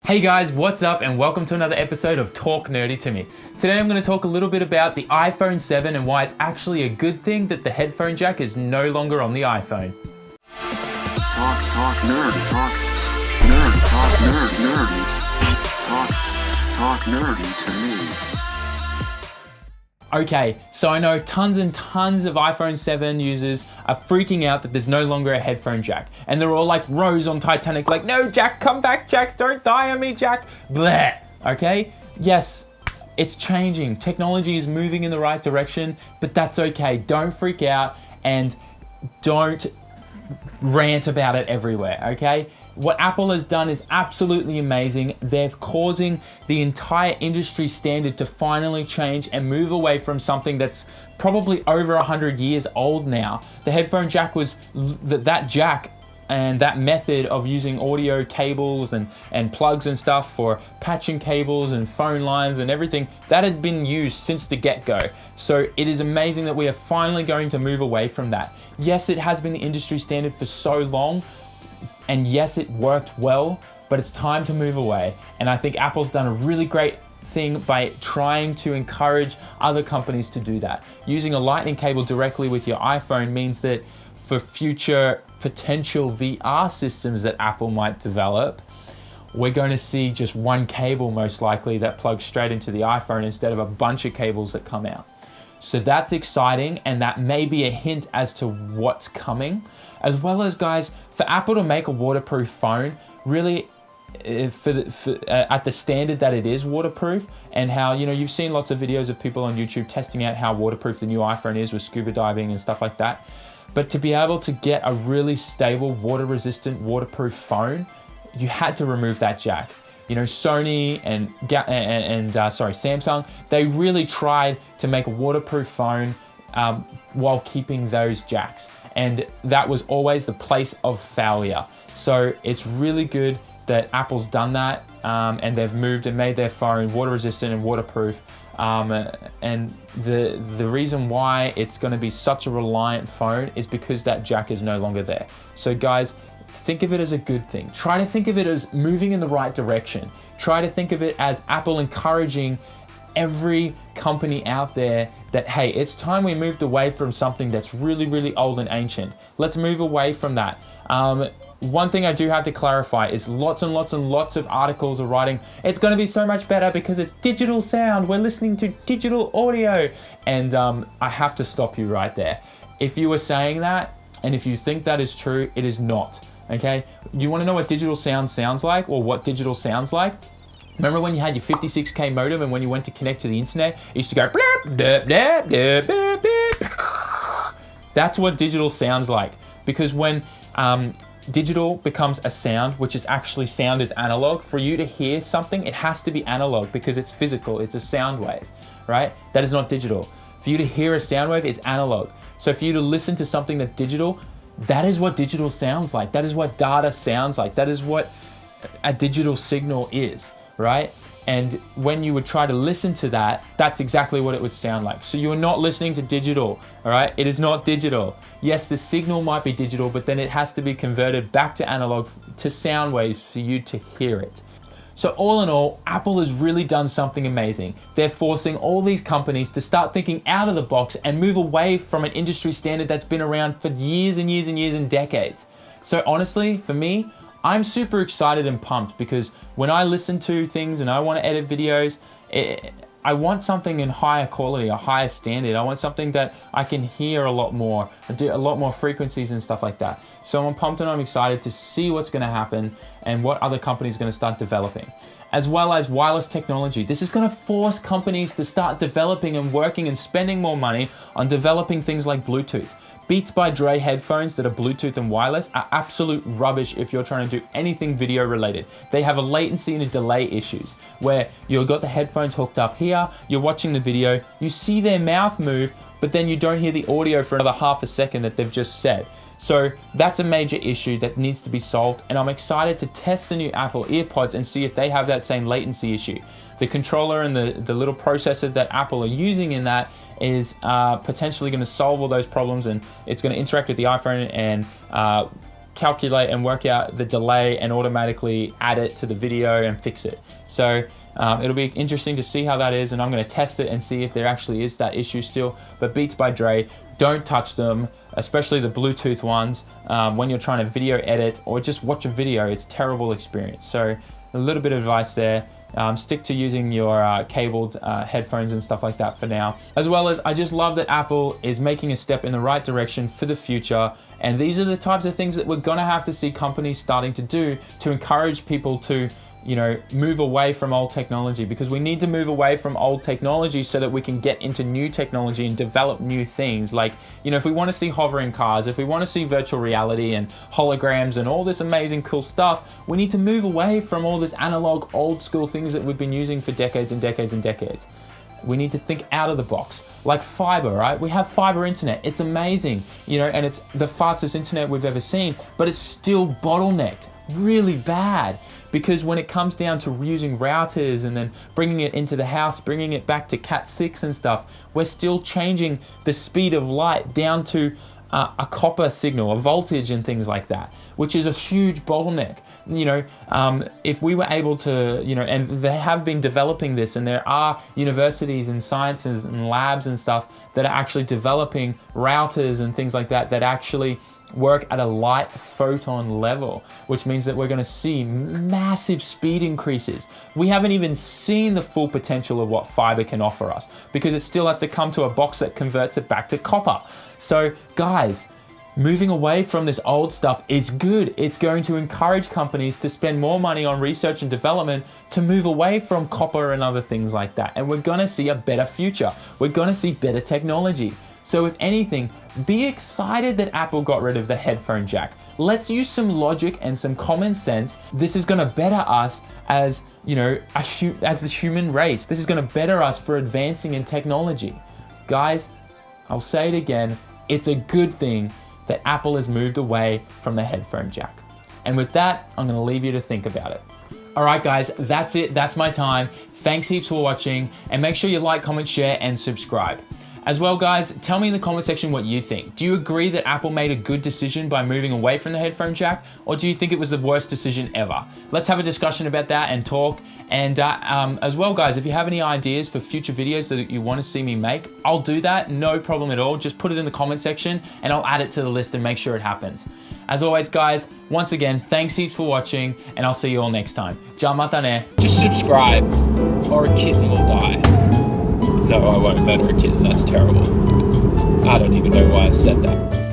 Hey guys, what's up and welcome to another episode of Talk Nerdy to Me. Today I'm going to talk a little bit about the iPhone 7 and why it's actually a good thing that the headphone jack is no longer on the iPhone. Talk nerdy, talk nerdy to me. Okay, so I know tons and tons of iPhone 7 users are freaking out that there's no longer a headphone jack. And they're all like Rose on Titanic, like, no, Jack, come back, Jack, don't die on me, Jack. Bleh, okay? Yes, it's changing. Technology is moving in the right direction, but that's okay. Don't freak out and don't rant about it everywhere, okay? What Apple has done is absolutely amazing. They're causing the entire industry standard to finally change and move away from something that's probably over 100 years old now. The headphone jack was that jack and that method of using audio cables and plugs and stuff for patching cables and phone lines and everything, that had been used since the get-go. So it is amazing that we are finally going to move away from that. Yes, it has been the industry standard for so long, and yes, it worked well, but it's time to move away. And I think Apple's done a really great thing by trying to encourage other companies to do that. Using a lightning cable directly with your iPhone means that for future potential VR systems that Apple might develop, we're going to see just one cable most likely that plugs straight into the iPhone instead of a bunch of cables that come out. So that's exciting, and that may be a hint as to what's coming. As well as, guys, for Apple to make a waterproof phone, really at the standard that it is waterproof, and how, you know, you've seen lots of videos of people on YouTube testing out how waterproof the new iPhone is with scuba diving and stuff like that. But to be able to get a really stable, water-resistant, waterproof phone, you had to remove that jack. You know, Sony and Samsung, they really tried to make a waterproof phone while keeping those jacks. And that was always the place of failure. So it's really good that Apple's done that and they've moved and made their phone water resistant and waterproof. And the reason why it's going to be such a reliant phone is because that jack is no longer there. So guys, think of it as a good thing. Try to think of it as moving in the right direction. Try to think of it as Apple encouraging every company out there that, hey, it's time we moved away from something that's really, really old and ancient. Let's move away from that. One thing I do have to clarify is lots and lots and lots of articles are writing, it's going to be so much better because it's digital sound. We're listening to digital audio. And I have to stop you right there. If you were saying that, and if you think that is true, it is not. Okay, you want to know what digital sound sounds like, or what digital sounds like? Remember when you had your 56K modem and when you went to connect to the internet, it used to go blip, blip, blip, blip, blip, blip. That's what digital sounds like. Because when digital becomes a sound, which is actually sound is analog, for you to hear something, it has to be analog because it's physical, it's a sound wave, right? That is not digital. For you to hear a sound wave, it's analog. So for you to listen to something that's digital, that is what digital sounds like. That is what data sounds like. That is what a digital signal is, right? And when you would try to listen to that, that's exactly what it would sound like. So you're not listening to digital, all right? It is not digital. Yes, the signal might be digital, but then it has to be converted back to analog, to sound waves for you to hear it. So all in all, Apple has really done something amazing. They're forcing all these companies to start thinking out of the box and move away from an industry standard that's been around for years and years and years and decades. So honestly, for me, I'm super excited and pumped because when I listen to things and I want to edit videos, I want something in higher quality, a higher standard. I want something that I can hear a lot more, do a lot more frequencies and stuff like that. So I'm pumped and I'm excited to see what's going to happen and what other companies are going to start developing. As well as wireless technology. This is going to force companies to start developing and working and spending more money on developing things like Bluetooth. Beats by Dre headphones that are Bluetooth and wireless are absolute rubbish if you're trying to do anything video related. They have a latency and a delay issues where you've got the headphones hooked up here, you're watching the video, you see their mouth move, but then you don't hear the audio for another half a second that they've just said. So that's a major issue that needs to be solved, and I'm excited to test the new Apple EarPods and see if they have that same latency issue. The controller and the little processor that Apple are using in that is potentially going to solve all those problems, and it's going to interact with the iPhone and calculate and work out the delay and automatically add it to the video and fix it. So it'll be interesting to see how that is, and I'm going to test it and see if there actually is that issue still. But Beats by Dre, don't touch them, especially the Bluetooth ones, when you're trying to video edit or just watch a video. It's a terrible experience. So a little bit of advice there. Stick to using your cabled headphones and stuff like that for now. As well as, I just love that Apple is making a step in the right direction for the future. And these are the types of things that we're gonna have to see companies starting to do to encourage people to, you know, move away from old technology, because we need to move away from old technology so that we can get into new technology and develop new things. Like, you know, if we want to see hovering cars, if we want to see virtual reality and holograms and all this amazing cool stuff, we need to move away from all this analog old school things that we've been using for decades and decades and decades. We need to think out of the box. Like fiber, right? We have fiber internet. It's amazing, you know, and it's the fastest internet we've ever seen, but it's still bottlenecked really bad. Because when it comes down to using routers and then bringing it into the house, bringing it back to Cat 6 and stuff, we're still changing the speed of light down to a copper signal, a voltage and things like that, which is a huge bottleneck. You know, if we were able to, you know, and they have been developing this, and there are universities and sciences and labs and stuff that are actually developing routers and things like that that actually work at a light photon level, which means that we're going to see massive speed increases. We haven't even seen the full potential of what fiber can offer us, because it still has to come to a box that converts it back to copper. So guys, moving away from this old stuff is good. It's going to encourage companies to spend more money on research and development to move away from copper and other things like that. And we're going to see a better future. We're going to see better technology. So if anything, be excited that Apple got rid of the headphone jack. Let's use some logic and some common sense. This is going to better us as, you know, as the human race. This is going to better us for advancing in technology. Guys, I'll say it again. It's a good thing that Apple has moved away from the headphone jack. And with that, I'm going to leave you to think about it. All right, guys, that's it. That's my time. Thanks heaps for watching, and make sure you like, comment, share, and subscribe. As well, guys, tell me in the comment section what you think. Do you agree that Apple made a good decision by moving away from the headphone jack, or do you think it was the worst decision ever? Let's have a discussion about that and talk. And as well, guys, if you have any ideas for future videos that you want to see me make, I'll do that, no problem at all. Just put it in the comment section and I'll add it to the list and make sure it happens. As always, guys, once again, thanks heaps for watching, and I'll see you all next time. Ja mata ne. Just subscribe or a kitten will die. No, I won't murder a kitten, that's terrible. I don't even know why I said that.